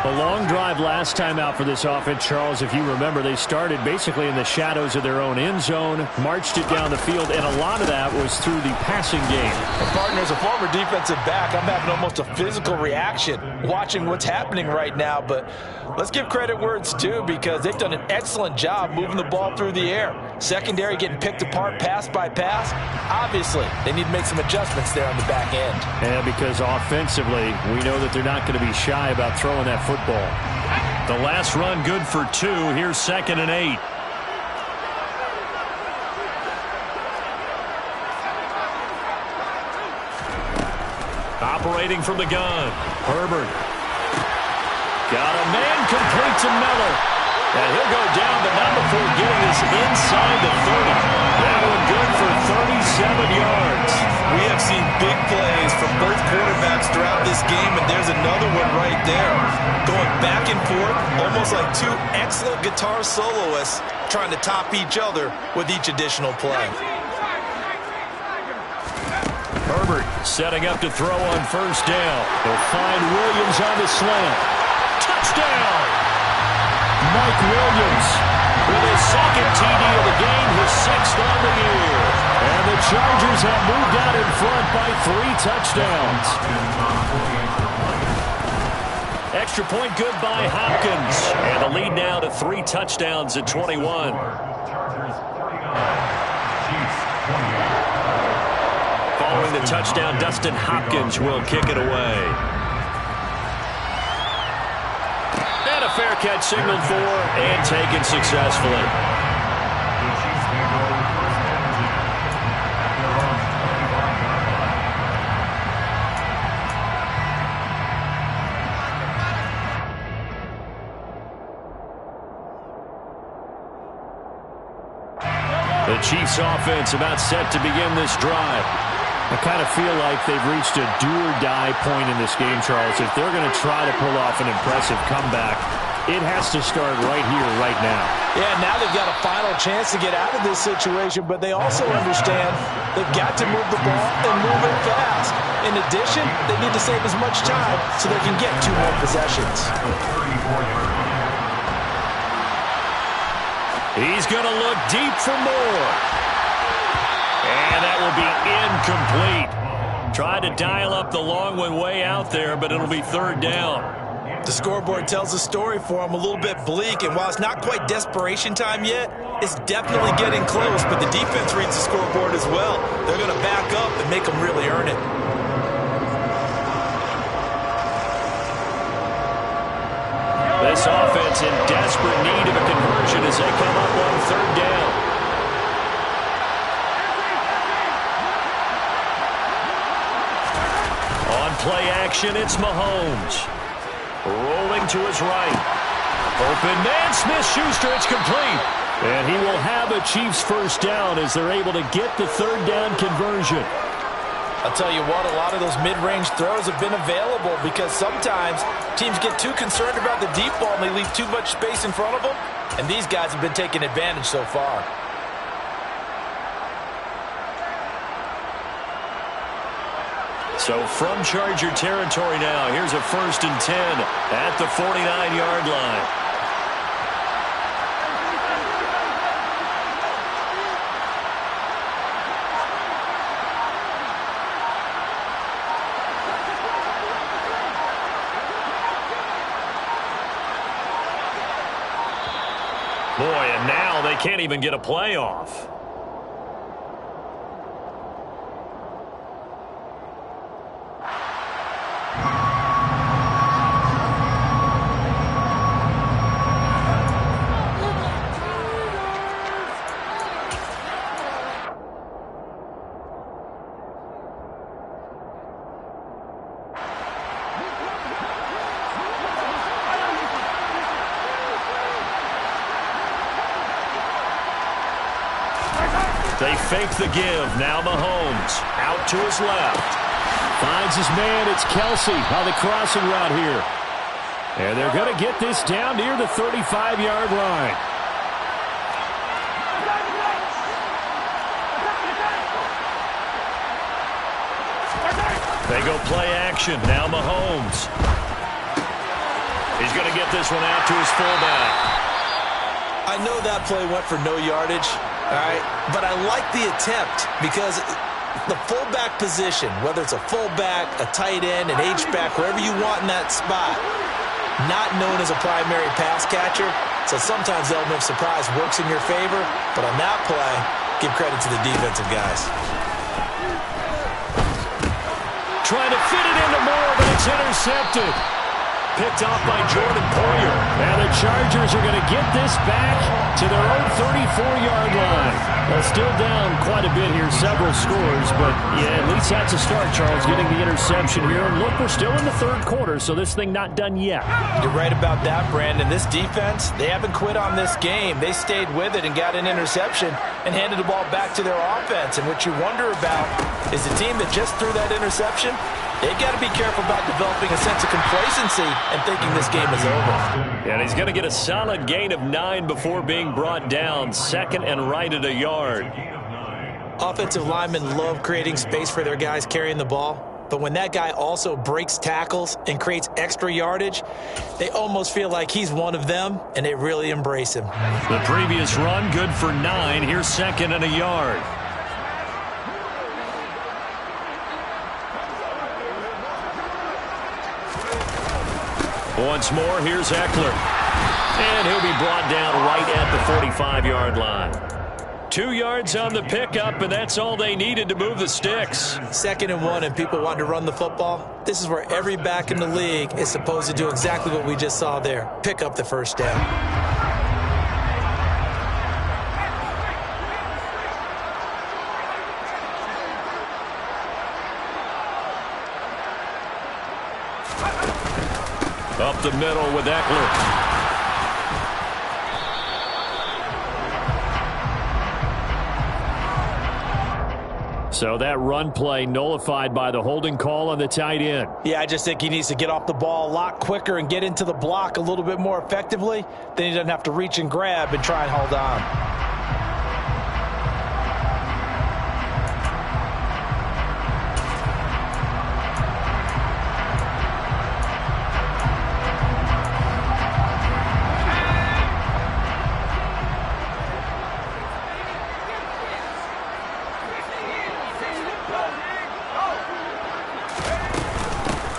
A long drive last time out for this offense, Charles. If you remember, they started basically in the shadows of their own end zone, marched it down the field, and a lot of that was through the passing game. Well, partner, as a former defensive back, I'm having almost a physical reaction watching what's happening right now. But let's give credit where it's due because they've done an excellent job moving the ball through the air. Secondary getting picked apart pass by pass. Obviously, they need to make some adjustments there on the back end. And because offensively, we know that they're not going to be shy about throwing that football. The last run good for 2. Here's 2nd and 8. Operating from the gun. Herbert. Got a man complete to Miller. And he'll go down, but not before getting this inside the 30. That one good for 37 yards. We have seen big plays from both quarterbacks throughout this game, and there's another one right there. Going back and forth, almost like 2 excellent guitar soloists trying to top each other with each additional play. Herbert setting up to throw on first down. They'll find Williams on the slant. Touchdown! Mike Williams with his 2nd TD of the game, his 6th on the year. And the Chargers have moved out in front by 3 touchdowns. Extra point good by Hopkins. And the lead now to 3 touchdowns at 21. Following the touchdown, Dustin Hopkins will kick it away. And a fair catch signaled for and taken successfully. The Chiefs offense about set to begin this drive. I kind of feel like they've reached a do-or-die point in this game, Charles. If they're going to try to pull off an impressive comeback, it has to start right here, right now. Yeah, now they've got a final chance to get out of this situation, but they also understand they've got to move the ball and move it fast. In addition, they need to save as much time so they can get 2 more possessions. He's going to look deep for more. And that will be incomplete. Tried to dial up the long one way out there, but it'll be 3rd down. The scoreboard tells a story for them, a little bit bleak, and while it's not quite desperation time yet, it's definitely getting close, but the defense reads the scoreboard as well. They're going to back up and make them really earn it. This offense in desperate need of a conversion as they come up on 3rd down. play action. It's Mahomes. Rolling to his right. Open man, Smith-Schuster. It's complete. And he will have a Chiefs first down as they're able to get the third down conversion. I'll tell you what, a lot of those mid-range throws have been available because sometimes teams get too concerned about the deep ball and they leave too much space in front of them. And these guys have been taking advantage so far. So from Charger territory now, here's a 1st and 10 at the 49-yard line. Boy, and now they can't even get a playoff. They fake the give. Now Mahomes out to his left. Finds his man. It's Kelsey on the crossing route here. And they're going to get this down near the 35-yard line. They go play action. Now Mahomes. He's going to get this one out to his fullback. I know that play went for no yardage. All right, but I like the attempt because the fullback position, whether it's a fullback, a tight end, an H-back, wherever you want in that spot, not known as a primary pass catcher. So sometimes the element of surprise works in your favor, but on that play, give credit to the defensive guys. Trying to fit it into Moore, but it's intercepted. Picked off by Jordan Poyer. And the Chargers are going to get this back to their own 34-yard line. Well, still down quite a bit here, several scores, but yeah, at least that's a start, Charles, getting the interception here. And look, we're still in the third quarter, so this thing not done yet. You're right about that, Brandon. This defense, they haven't quit on this game. They stayed with it and got an interception and handed the ball back to their offense. And what you wonder about is the team that just threw that interception, they've got to be careful about developing a sense of complacency and thinking this game is over. And he's going to get a solid gain of 9 before being brought down. 2nd and right at a yard. Offensive linemen love creating space for their guys carrying the ball. But when that guy also breaks tackles and creates extra yardage, they almost feel like he's one of them, and they really embrace him. The previous run, good for 9. Here's 2nd and a yard. Once more, here's Eckler. And he'll be brought down right at the 45-yard line. 2 yards on the pickup, and that's all they needed to move the sticks. 2nd and 1, and people want to run the football. This is where every back in the league is supposed to do exactly what we just saw there. Pick up the first down. Up the middle with Eckler. So that run play nullified by the holding call on the tight end. Yeah, I just think he needs to get off the ball a lot quicker and get into the block a little bit more effectively. Then he doesn't have to reach and grab and try and hold on.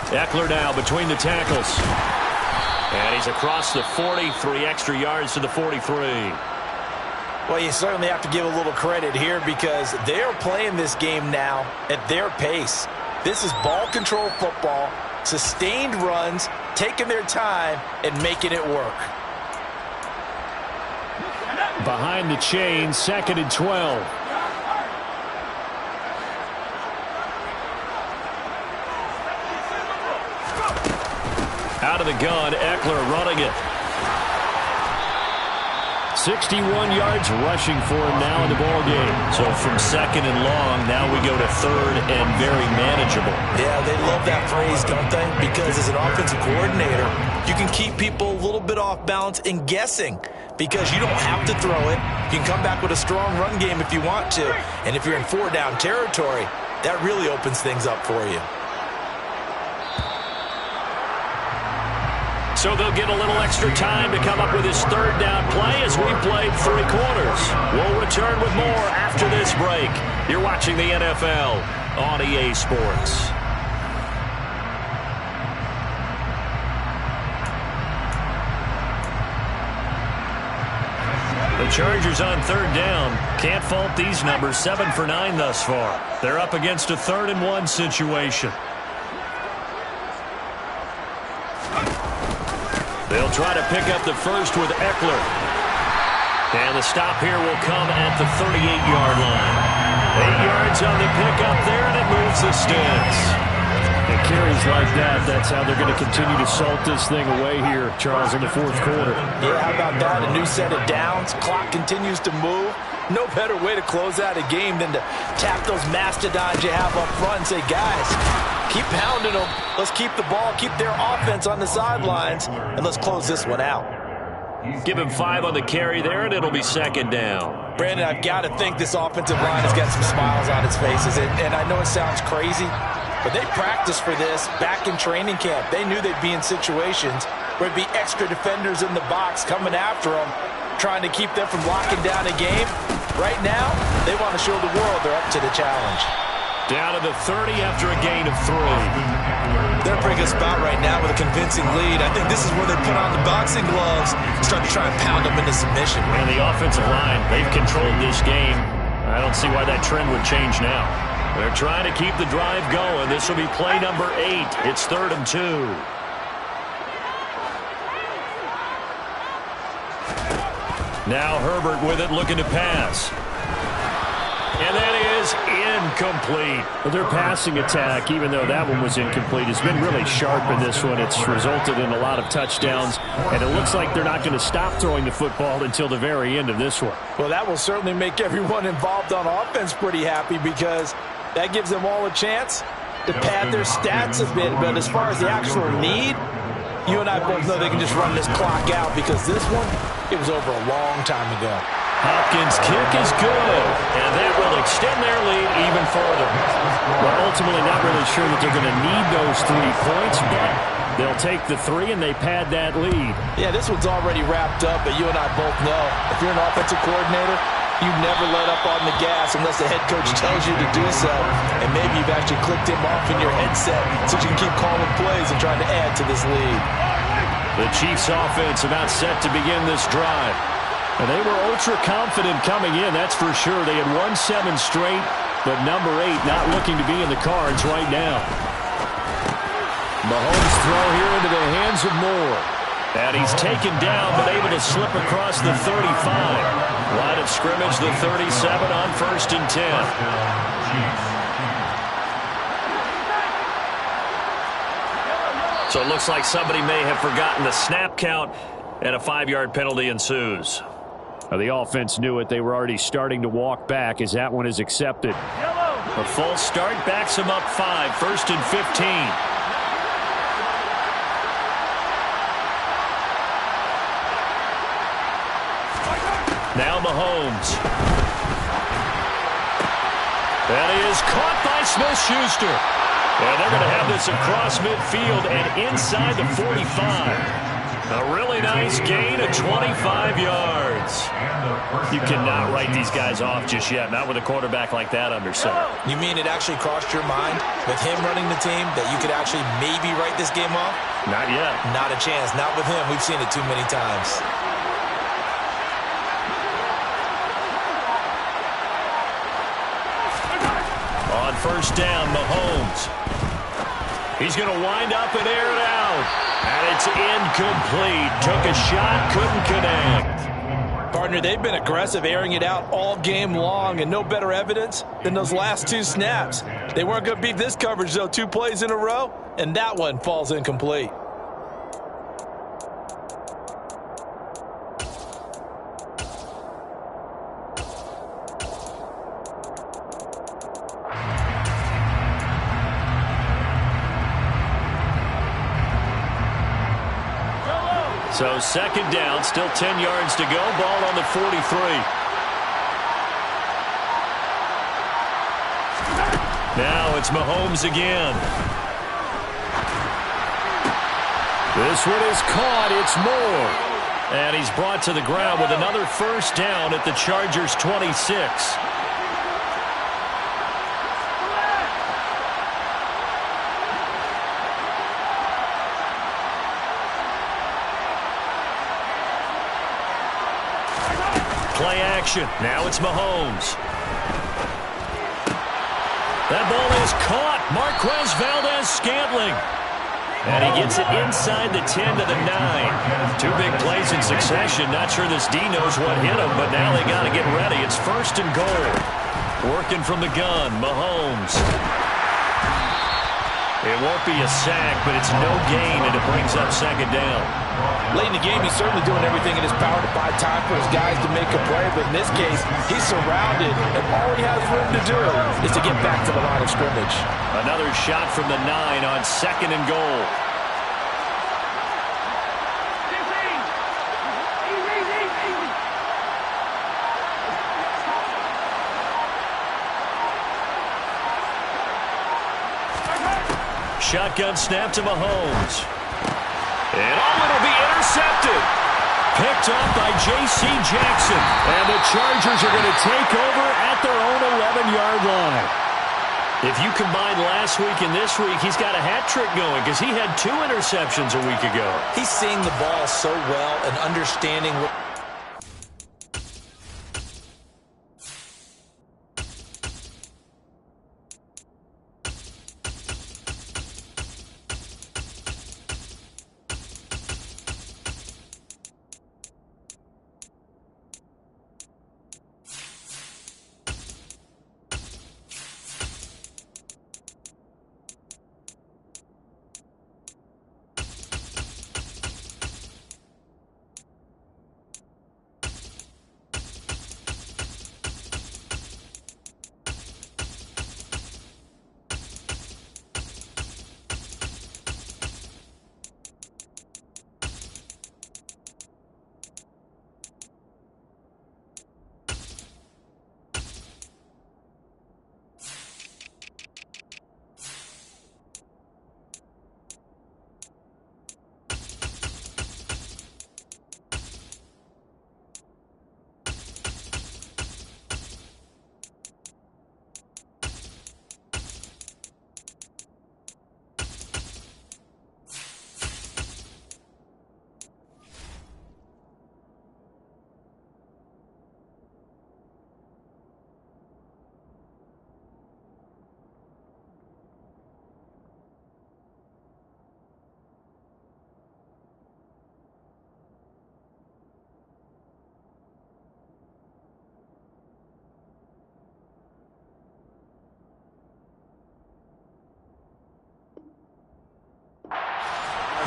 Eckler now between the tackles. And he's across the 40, 3 extra yards to the 43. Well, you certainly have to give a little credit here because they're playing this game now at their pace. This is ball control football, sustained runs, taking their time, and making it work. Behind the chain, 2nd and 12. Out of the gun, Eckler running it. 61 yards rushing for him now in the ball game. So from second and long, now we go to third and very manageable. Yeah, they love that phrase, don't they? Because as an offensive coordinator, you can keep people a little bit off balance and guessing because you don't have to throw it. You can come back with a strong run game if you want to. And if you're in 4-down territory, that really opens things up for you. So they'll get a little extra time to come up with his third down play as we played 3 quarters. We'll return with more after this break. You're watching the NFL on EA Sports. The Chargers on third down. Can't fault these numbers. 7 for 9 thus far. They're up against a 3rd and 1 situation. They'll try to pick up the first with Eckler. And the stop here will come at the 38-yard line. 8 yards on the pickup there, and it moves the sticks. And carries like that, that's how they're going to continue to salt this thing away here, Charles, in the 4th quarter. Yeah, how about that? A new set of downs. Clock continues to move. No better way to close out a game than to tap those mastodons you have up front and say, guys, keep pounding them. Let's keep the ball, keep their offense on the sidelines, and let's close this one out. Give him 5 on the carry there, and it'll be 2nd down. Brandon, I've got to think this offensive line has got some smiles on its faces, and I know it sounds crazy, but they practiced for this back in training camp. They knew they'd be in situations where it'd be extra defenders in the box coming after them, trying to keep them from locking down a game. Right now, they want to show the world they're up to the challenge. Down to the 30 after a gain of 3. They're bringing us about right now with a convincing lead. I think this is where they put on the boxing gloves and start to try and pound them into submission. And the offensive line, they've controlled this game. I don't see why that trend would change now. They're trying to keep the drive going. This will be play number 8. It's 3rd and 2. Now Herbert with it, looking to pass. And that is incomplete. Well, their passing attack, even though that one was incomplete, has been really sharp in this one. It's resulted in a lot of touchdowns, and it looks like they're not going to stop throwing the football until the very end of this one. Well, that will certainly make everyone involved on offense pretty happy because that gives them all a chance to pad their stats a bit. But as far as the actual need, you and I both know they can just run this clock out because this one, it was over a long time ago. Hopkins' kick is good, and that will extend their lead even further. Well, ultimately not really sure that they're going to need those 3 points, but they'll take the 3 and they pad that lead. Yeah, this one's already wrapped up, but you and I both know if you're an offensive coordinator, you never let up on the gas unless the head coach tells you to do so, and maybe you've actually clicked him off in your headset so you can keep calling plays and trying to add to this lead. The Chiefs offense about set to begin this drive. And they were ultra-confident coming in, that's for sure. They had won 7 straight, but number 8 not looking to be in the cards right now. Mahomes throw here into the hands of Moore. And he's taken down, but able to slip across the 35. Line of scrimmage, the 37 on 1st and 10. So it looks like somebody may have forgotten the snap count, and a 5-yard penalty ensues. The offense knew it. They were already starting to walk back as that one is accepted. A false start backs him up 5, 1st and 15. Now Mahomes. That is caught by Smith-Schuster. And they're going to have this across midfield and inside the 45. A really nice gain of 25 yards. You cannot write these guys off just yet, not with a quarterback like that under center. You mean it actually crossed your mind with him running the team that you could actually maybe write this game off? Not yet. Not a chance. Not with him. We've seen it too many times. On 1st down, Mahomes. He's going to wind up and air it out. And it's incomplete. Took a shot, couldn't connect. Partner, they've been aggressive, airing it out all game long, and no better evidence than those last 2 snaps. They weren't going to beat this coverage, though, 2 plays in a row, and that one falls incomplete. So second down, still 10 yards to go. Ball on the 43. Now it's Mahomes again. This one is caught. It's Moore. And he's brought to the ground with another first down at the Chargers' 26. Play action. Now it's Mahomes. That ball is caught. Marquez Valdez-Scantling. And he gets it inside the 10 to the 9. Two big plays in succession. Not sure this D knows what hit him, but now they got to get ready. It's first and goal. Working from the gun, Mahomes. It won't be a sack, but it's no gain, and it brings up second down. Late in the game, he's certainly doing everything in his power to buy time for his guys to make a play, but in this case, he's surrounded, and all he has room to do is to get back to the line of scrimmage. Another shot from the 9 on second and goal. Shotgun snap to Mahomes. And it'll be intercepted. Picked up by J.C. Jackson. And the Chargers are going to take over at their own 11-yard line. If you combine last week and this week, he's got a hat trick going because he had 2 interceptions a week ago. He's seeing the ball so well and understanding what...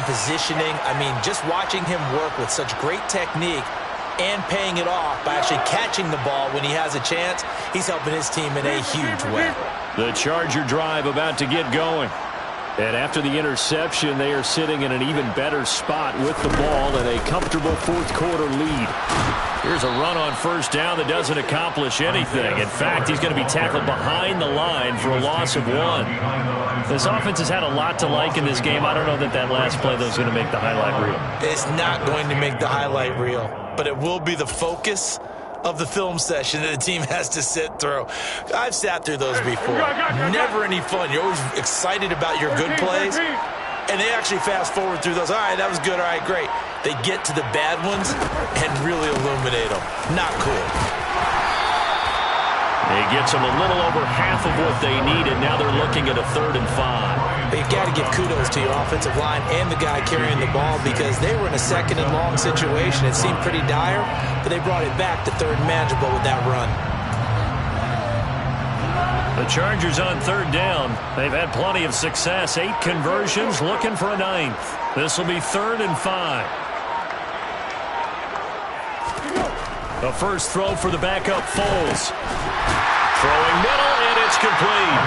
positioning. I mean, just watching him work with such great technique and paying it off by actually catching the ball when he has a chance, he's helping his team in a huge way. The Charger drive about to get going. And after the interception, they are sitting in an even better spot with the ball and a comfortable fourth-quarter lead. Here's a run on first down that doesn't accomplish anything. In fact, he's going to be tackled behind the line for a loss of 1. This offense has had a lot to like in this game. I don't know that last play, though, is going to make the highlight reel. It's not going to make the highlight reel, but it will be the focus of the film session that the team has to sit through. I've sat through those before. Never any fun. You're always excited about your good plays, and they actually fast forward through those. All right, that was good. All right, great. They get to the bad ones and really illuminate them. Not cool. He gets them a little over half of what they need, and now they're looking at a 3rd and 5. You've got to give kudos to your offensive line and the guy carrying the ball because they were in a 2nd and long situation. It seemed pretty dire, but they brought it back to 3rd and manageable with that run. The Chargers on 3rd down. They've had plenty of success. 8 conversions, looking for a 9th. This will be 3rd and 5. The first throw for the backup Foles. Throwing middle, and It's complete.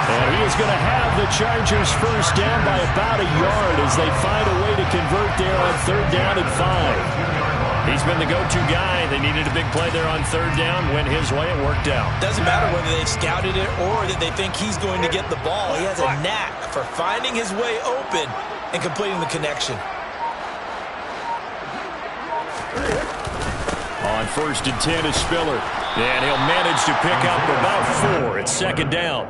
And he is going to have the Chargers first down by about a yard as they find a way to convert there on 3rd down and 5. He's been the go-to guy. They needed a big play there on 3rd down. Went his way. It worked out. Doesn't matter whether they've scouted it or that they think he's going to get the ball. He has a knack for finding his way open and completing the connection. On 1st and 10 is Spiller. And he'll manage to pick up about 4. It's 2nd down.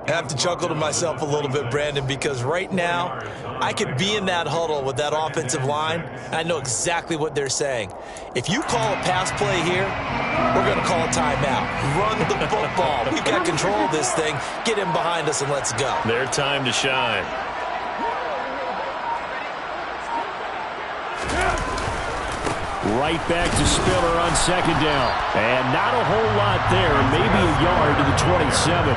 I have to chuckle to myself a little bit, Brandon, because right now I could be in that huddle with that offensive line, and I know exactly what they're saying. If you call a pass play here, we're going to call a timeout. Run the football. We've got control of this thing. Get him behind us and let's go. Their time to shine. Right back to Spiller on 2nd down. And not a whole lot there. Maybe a yard to the 27.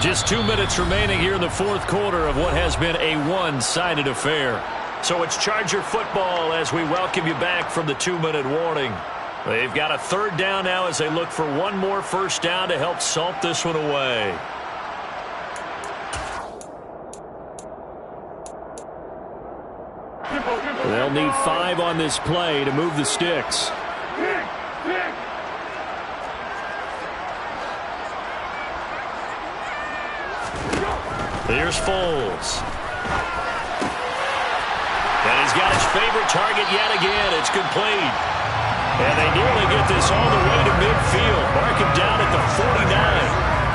Just 2 minutes remaining here in the 4th quarter of what has been a one-sided affair. So it's Charger football as we welcome you back from the 2-minute warning. They've got a 3rd down now as they look for one more first down to help salt this one away. They'll need 5 on this play to move the sticks. Here's Foles. And he's got his favorite target yet again. It's complete. And they nearly get this all the way to midfield. Mark him down at the 49.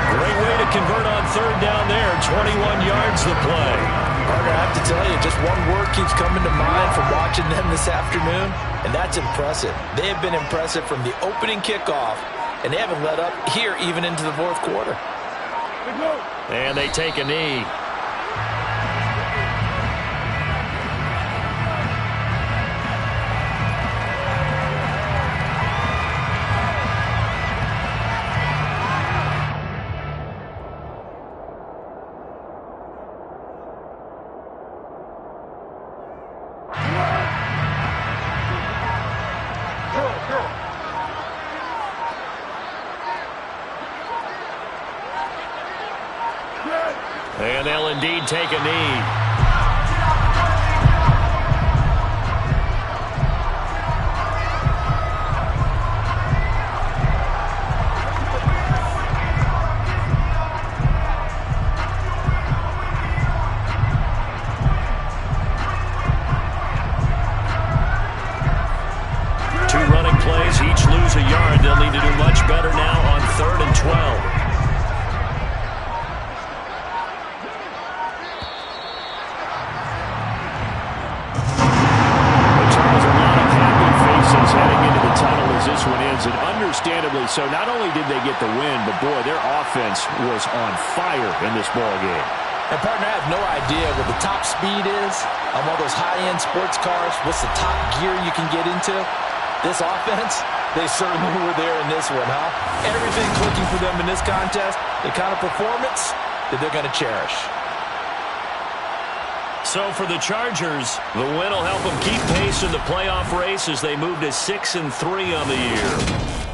Great way to convert on 3rd down there. 21 yards the play. Parker, I have to tell you, just one word keeps coming to mind from watching them this afternoon, and that's impressive. They have been impressive from the opening kickoff, and they haven't let up here even into the 4th quarter. And they take a knee. And they'll indeed take a knee. Two running plays, each lose a yard. They'll need to do much better now on 3rd and 12. Heading into the tunnel as this one ends, and understandably so. Not only did they get the win, but boy, their offense was on fire in this ball game. And partner, I have no idea what the top speed is on one of those high-end sports cars. What's the top gear you can get into? This offense, they certainly were there in this one, huh? Everything clicking for them in this contest, the kind of performance that they're going to cherish. So for the Chargers, the win will help them keep pace in the playoff race as they move to 6-3 on the year.